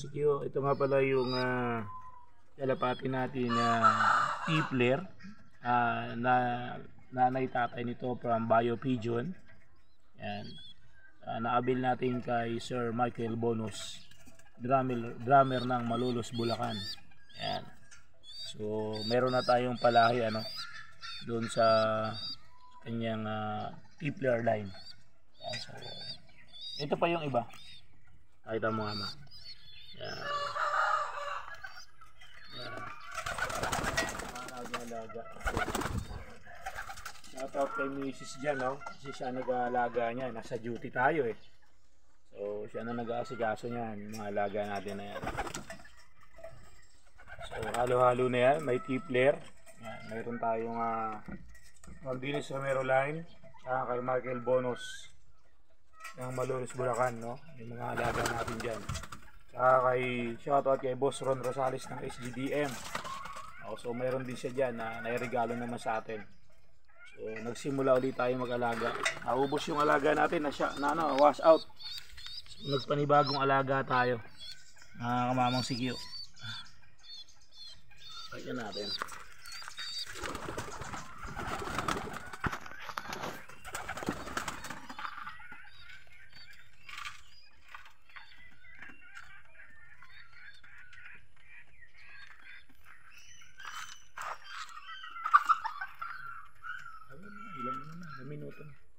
CQ. Ito nga pala yung kalapati natin na tippler na nanay tatay nito from Bio Pigeon. Yan. Naabil natin kay Sir Michael Bonus, drummer ng Malolos, Bulacan. Yan. So meron na tayong palahi doon sa kanyang tippler line. Yan. So ito pa yung iba. Kahit mo ama. Yan. Alaga. Shout out kay Mrs. dyan, no? Kasi siya nag-aalaga niya. Nasa duty tayo eh. So siya na nag-aasikaso niyan. Mga alaga natin na yan. So halo-halo na yan. May tippler. Yan. Mayroon tayong Dinis Romero line. Saka kay Michael Bonus ng Malolos, Bulacan, no? Yung mga alaga natin dyan. Saka kay shout out kay Boss Ron Rosales ng SGDM. So mayroon din siya dyan na nairegalo naman sa atin. So nagsimula ulit tayo mag-alaga. Naubos yung alaga natin na wash out. So, nagpanibagong alaga tayo. Kamamang CQ. Pakyan natin.